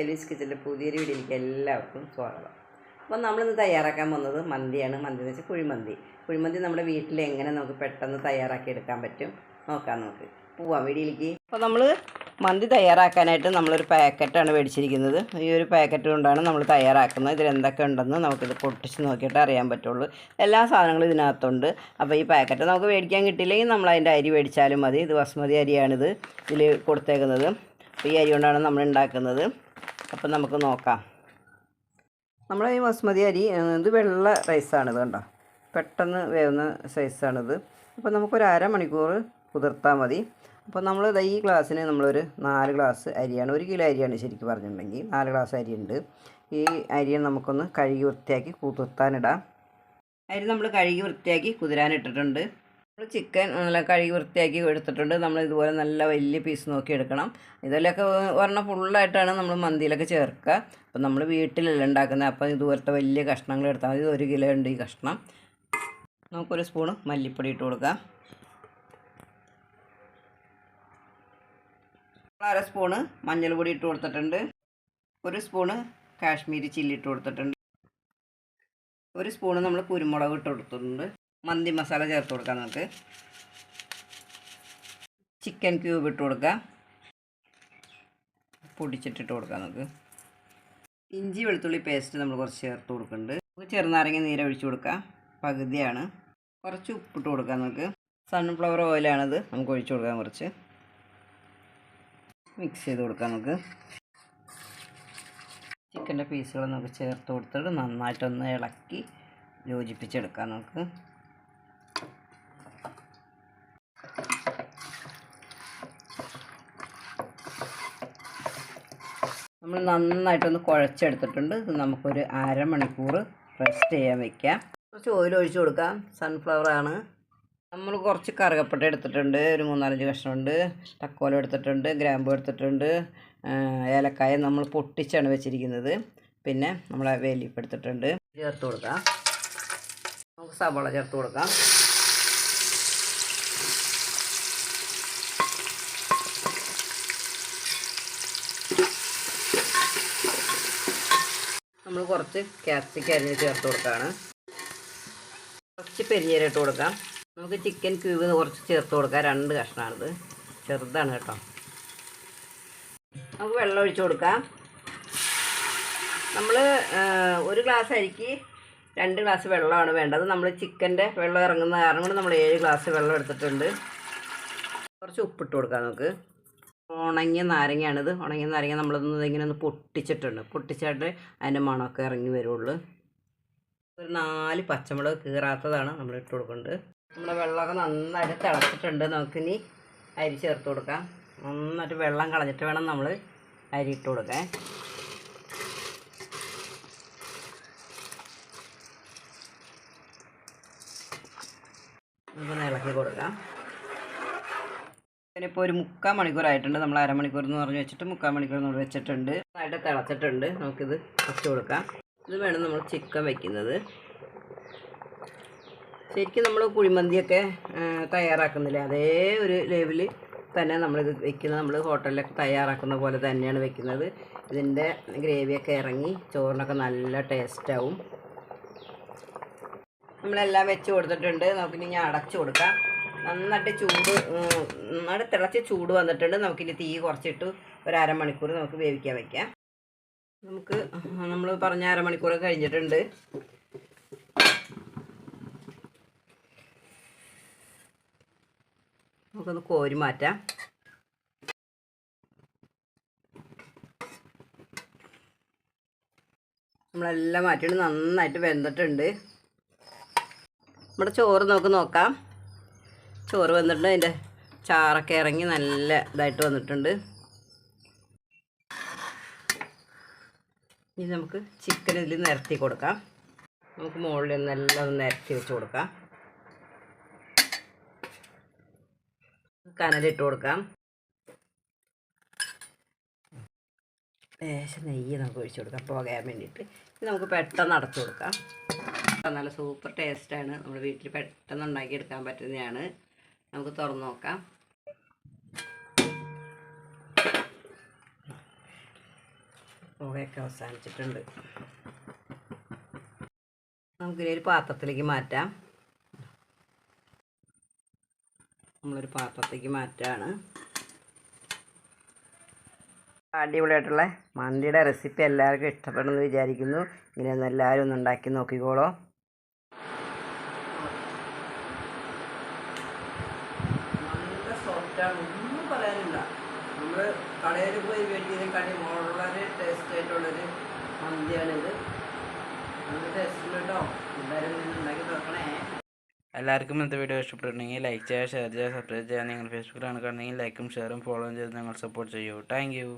ഷെലീസ് കിച്ചണിലെ പുതിയൊരു വീഡിയോയിലേക്ക് എല്ലാവർക്കും സ്വാഗതം. അപ്പോൾ നമ്മളിന്ന് തയ്യാറാക്കാൻ പോകുന്നത് മന്തിയാണ്. മന്തി എന്ന് വെച്ചാൽ കുഴിമന്തി. കുഴിമന്തി നമ്മുടെ വീട്ടിൽ എങ്ങനെ നമുക്ക് പെട്ടെന്ന് തയ്യാറാക്കി എടുക്കാൻ പറ്റും നോക്കാം. നമുക്ക് പോവാം വീഡിയോയിലേക്ക്. അപ്പോൾ നമ്മൾ മന്തി തയ്യാറാക്കാനായിട്ട് നമ്മളൊരു പാക്കറ്റാണ് മേടിച്ചിരിക്കുന്നത്. ഈ ഒരു പാക്കറ്റ് കൊണ്ടാണ് നമ്മൾ തയ്യാറാക്കുന്നത്. ഇതിലെന്തൊക്കെ ഉണ്ടെന്ന് നമുക്കിത് പൊട്ടിച്ച് നോക്കിയിട്ട് അറിയാൻ പറ്റുള്ളൂ. എല്ലാ സാധനങ്ങളും ഇതിനകത്തുണ്ട്. അപ്പോൾ ഈ പാക്കറ്റ് നമുക്ക് മേടിക്കാൻ കിട്ടിയില്ലെങ്കിൽ നമ്മൾ അതിൻ്റെ അരി മേടിച്ചാലും മതി. ഇത് ബസ്മതി അരിയാണിത് ഇതിൽ കൊടുത്തേക്കുന്നത്. അപ്പോൾ ഈ അരി കൊണ്ടാണ് നമ്മൾ ഉണ്ടാക്കുന്നത്. അപ്പം നമുക്ക് നോക്കാം. നമ്മൾ ഈ ബസ്മതി അരി ഇത് വെള്ള റൈസാണിത്, കണ്ടോ, പെട്ടെന്ന് വേവുന്ന സൈസാണിത്. അപ്പോൾ നമുക്കൊരു അരമണിക്കൂർ കുതിർത്താൽ മതി. അപ്പോൾ നമ്മൾ ഈ ഗ്ലാസ്സിന് നമ്മളൊരു 4 ഗ്ലാസ് അരിയാണ്, 1 കിലോ അരിയാണ് ശരിക്കും പറഞ്ഞിട്ടുണ്ടെങ്കിൽ 4 ഗ്ലാസ് അരിയുണ്ട്. ഈ അരിയെ നമുക്കൊന്ന് കഴുകി വൃത്തിയാക്കി കുതിർത്താനിടാം. അരി നമ്മൾ കഴുകി വൃത്തിയാക്കി കുതിരാനിട്ടിട്ടുണ്ട്. നമ്മൾ ചിക്കൻ നല്ല കഴുകി വൃത്തിയാക്കി എടുത്തിട്ടുണ്ട്. നമ്മൾ ഇതുപോലെ നല്ല വലിയ പീസ് നോക്കി എടുക്കണം. ഇതിലൊക്കെ ഒരെണ്ണം ഫുള്ളായിട്ടാണ് നമ്മൾ മന്തിയിലൊക്കെ ചേർക്കുക. അപ്പം നമ്മൾ വീട്ടിലല്ല ഉണ്ടാക്കുന്നത്. അപ്പം ഇതുപോലത്തെ വലിയ കഷ്ണങ്ങൾ എടുത്താൽ മതി. 1 കിലോ ഉണ്ട് ഈ കഷ്ണം. നമുക്കൊരു സ്പൂണ് മല്ലിപ്പൊടി ഇട്ട് കൊടുക്കാം. 1/2 സ്പൂണ് മഞ്ഞൾപ്പൊടി ഇട്ട് കൊടുത്തിട്ടുണ്ട്. 1 സ്പൂണ് കാശ്മീരി ചില്ലി ഇട്ട് കൊടുത്തിട്ടുണ്ട്. 1 സ്പൂണ് നമ്മൾ കുരുമുളക് ഇട്ട് കൊടുത്തിട്ടുണ്ട്. മന്തി മസാല ചേർത്ത് കൊടുക്കാം. നമുക്ക് ചിക്കൻ ക്യൂബ് ഇട്ട് കൊടുക്കാം. പൊടിച്ചിട്ടിട്ട് കൊടുക്കാം. നമുക്ക് ഇഞ്ചി വെളുത്തുള്ളി പേസ്റ്റ് നമ്മൾ കുറച്ച് ചേർത്ത് കൊടുക്കുന്നുണ്ട്. നമുക്ക് ചെറുനാരങ്ങ നീര് ഒഴിച്ച് കൊടുക്കാം. പകുതിയാണ്. കുറച്ച് ഉപ്പിട്ട് കൊടുക്കാം. നമുക്ക് സൺഫ്ലവർ ഓയിലാണിത്. നമുക്ക് ഒഴിച്ച് കൊടുക്കാം. കുറച്ച് മിക്സ് ചെയ്ത് കൊടുക്കാം. നമുക്ക് ചിക്കൻ്റെ പീസുകൾ നമുക്ക് ചേർത്ത് കൊടുത്തിട്ട് നന്നായിട്ടൊന്ന് ഇളക്കി യോജിപ്പിച്ചെടുക്കാം. നമുക്ക് നമ്മൾ നന്നായിട്ടൊന്ന് കുഴച്ചെടുത്തിട്ടുണ്ട്. ഇത് നമുക്കൊരു അരമണിക്കൂർ റെസ്റ്റ് ചെയ്യാൻ വയ്ക്കാം. കുറച്ച് ഓയിൽ ഒഴിച്ച് കൊടുക്കാം. സൺഫ്ലവറാണ്. നമ്മൾ കുറച്ച് കറുകപ്പട്ട എടുത്തിട്ടുണ്ട്. ഒരു 3-4 കഷ്ണമുണ്ട്. തക്കോലം എടുത്തിട്ടുണ്ട്. ഗ്രാമ്പു എടുത്തിട്ടുണ്ട്. ഏലക്കായ നമ്മൾ പൊട്ടിച്ചാണ് വെച്ചിരിക്കുന്നത്. പിന്നെ നമ്മൾ വേലിപ്പ് എടുത്തിട്ടുണ്ട്. ചേർത്ത് കൊടുക്കാം. നമുക്ക് സവാള ചേർത്ത് കൊടുക്കാം. നമ്മൾ കുറച്ച് ക്യാപ്സിക്കം അരിഞ്ഞ് ചേർത്ത് കൊടുക്കുകയാണ്. കുറച്ച് പെരിഞ്ഞീരം ഇട്ട് കൊടുക്കാം. നമുക്ക് ചിക്കൻ ക്യൂബ് കുറച്ച് ചേർത്ത് കൊടുക്കാം. 2 കഷ്ണമാണിത്, ചെറുതാണ് കേട്ടോ. നമുക്ക് വെള്ളം ഒഴിച്ച് കൊടുക്കാം. നമ്മൾ 1 ഗ്ലാസ് അരിക്ക് 2 ഗ്ലാസ് വെള്ളമാണ് വേണ്ടത്. നമ്മൾ ചിക്കൻ്റെ വെള്ളം ഇറങ്ങുന്ന കാരണം കൊണ്ട് നമ്മൾ 7 ഗ്ലാസ് വെള്ളം എടുത്തിട്ടുണ്ട്. കുറച്ച് ഉപ്പിട്ട് കൊടുക്കാം. നമുക്ക് ഉണങ്ങിയ നാരങ്ങയാണിത്. ഉണങ്ങിയ നാരങ്ങ നമ്മളൊന്ന് ഇങ്ങനെ ഒന്ന് പൊട്ടിച്ചിട്ടുണ്ട്. പൊട്ടിച്ചിട്ട് അതിൻ്റെ മണമൊക്കെ ഇറങ്ങി വരുള്ളൂ. ഒരു 4 പച്ചമുളക് കീറാത്തതാണ് നമ്മൾ ഇട്ട് കൊടുക്കുന്നത്. നമ്മുടെ വെള്ളമൊക്കെ നന്നായിട്ട് തിളച്ചിട്ടുണ്ട്. നമുക്കിനി അരി ചേർത്ത് കൊടുക്കാം. നന്നായിട്ട് വെള്ളം കളഞ്ഞിട്ട് വേണം നമ്മൾ അരി ഇട്ട് കൊടുക്കാൻ. നമുക്കൊന്ന് ഇളക്കി കൊടുക്കാം. ഇപ്പോൾ ഒരു 3/4 മണിക്കൂറായിട്ടുണ്ട്. നമ്മൾ അരമണിക്കൂർ എന്ന് പറഞ്ഞ് വെച്ചിട്ട് 3/4 മണിക്കൂർ നമ്മൾ വെച്ചിട്ടുണ്ട്. നന്നായിട്ട് തിളച്ചിട്ടുണ്ട്. നമുക്കിത് വെച്ച് കൊടുക്കാം. ഇത് വേണം നമ്മൾ ചിക്കൻ വയ്ക്കുന്നത്. ശരിക്കും നമ്മൾ കുഴിമന്തിയൊക്കെ തയ്യാറാക്കുന്നില്ല, അതേ ഒരു ലെവലിൽ തന്നെ നമ്മളിത് വെക്കുന്നത്. നമ്മൾ ഹോട്ടലിലൊക്കെ തയ്യാറാക്കുന്ന പോലെ തന്നെയാണ് വെക്കുന്നത്. ഇതിൻ്റെ ഗ്രേവിയൊക്കെ ഇറങ്ങി ചോറിനൊക്കെ നല്ല ടേസ്റ്റാവും. നമ്മളെല്ലാം വെച്ച് കൊടുത്തിട്ടുണ്ട്. നമുക്കിനി അടച്ചു കൊടുക്കാം. നന്നായിട്ട് നന്നായിട്ട് തിളച്ച് ചൂട് വന്നിട്ടുണ്ട്. നമുക്കിനി തീ കുറച്ചിട്ട് ഒരു അരമണിക്കൂർ നമുക്ക് വേവിക്കാൻ വയ്ക്കാം. നമുക്ക് നമ്മൾ പറഞ്ഞ അരമണിക്കൂർ കഴിഞ്ഞിട്ടുണ്ട്. നമുക്കൊന്ന് കോരി മാറ്റാം. നമ്മളെല്ലാം മാറ്റിയിട്ട് നന്നായിട്ട് വെന്തിട്ടുണ്ട്. നമ്മുടെ ചോറ് നമുക്ക് നോക്കാം. ചോറ് വന്നിട്ടുണ്ട്. അതിൻ്റെ ചാറൊക്കെ ഇറങ്ങി നല്ല ഇതായിട്ട് വന്നിട്ടുണ്ട്. ഇനി നമുക്ക് ചിക്കൻ ഇതിൽ നിരത്തി കൊടുക്കാം. നമുക്ക് മുകളിൽ നിന്നെല്ലാം ഒന്ന് നിരത്തി വെച്ച് കൊടുക്കാം. കനലിട്ട് കൊടുക്കാം. ലേശം നെയ്യ് നമുക്ക് ഒഴിച്ച് കൊടുക്കാം പോകാൻ വേണ്ടിയിട്ട്. ഇത് നമുക്ക് പെട്ടെന്ന് അടച്ചു കൊടുക്കാം. നല്ല സൂപ്പർ ടേസ്റ്റാണ്. നമ്മൾ വീട്ടിൽ പെട്ടെന്ന് ഉണ്ടാക്കിയെടുക്കാൻ പറ്റുന്നതാണ്. നമുക്ക് തുറന്ന് നോക്കാം. പുകയൊക്കെ അവസാനിച്ചിട്ടുണ്ട്. നമുക്കിതൊരു പാത്രത്തിലേക്ക് മാറ്റാം. നമ്മളൊരു പാത്രത്തേക്ക് മാറ്റാണ്. അടിപൊളിയായിട്ടുള്ള മന്തിയുടെ റെസിപ്പി എല്ലാവർക്കും ഇഷ്ടപ്പെടുമെന്ന് വിചാരിക്കുന്നു. ഇങ്ങനെയൊന്നും എല്ലാവരും ഒന്ന് ഉണ്ടാക്കി നോക്കിക്കോളൂ. നല്ല സോഫ്റ്റാണ്, ഒന്നും പറയാനില്ല. നമ്മൾ കടയിൽ പോയി മേടിക്കുന്നതിനെക്കാട്ടി വളരെ ടേസ്റ്റ് ആയിട്ടുള്ളൊരു മന്തിയാണിത്. നല്ല ടേസ്റ്റ് കേട്ടോ. എല്ലാവരും ഇങ്ങനെ ഉണ്ടാക്കി നോക്കണേ. എല്ലാവർക്കും ഇന്നത്തെ വീഡിയോ ഇഷ്ടപ്പെട്ടിട്ടുണ്ടെങ്കിൽ ലൈക്ക് ചെയ്യുക, ഷെയർ ചെയ്യുക, സബ്സ്ക്രൈബ് ചെയ്യുക. നിങ്ങൾ ഫേസ്ബുക്കിലാണ് കാണുന്നതെങ്കിൽ ലൈക്കും ഷെയറും ഫോളോയും ചെയ്ത് ഞങ്ങൾ സപ്പോർട്ട് ചെയ്യൂ. Thank you.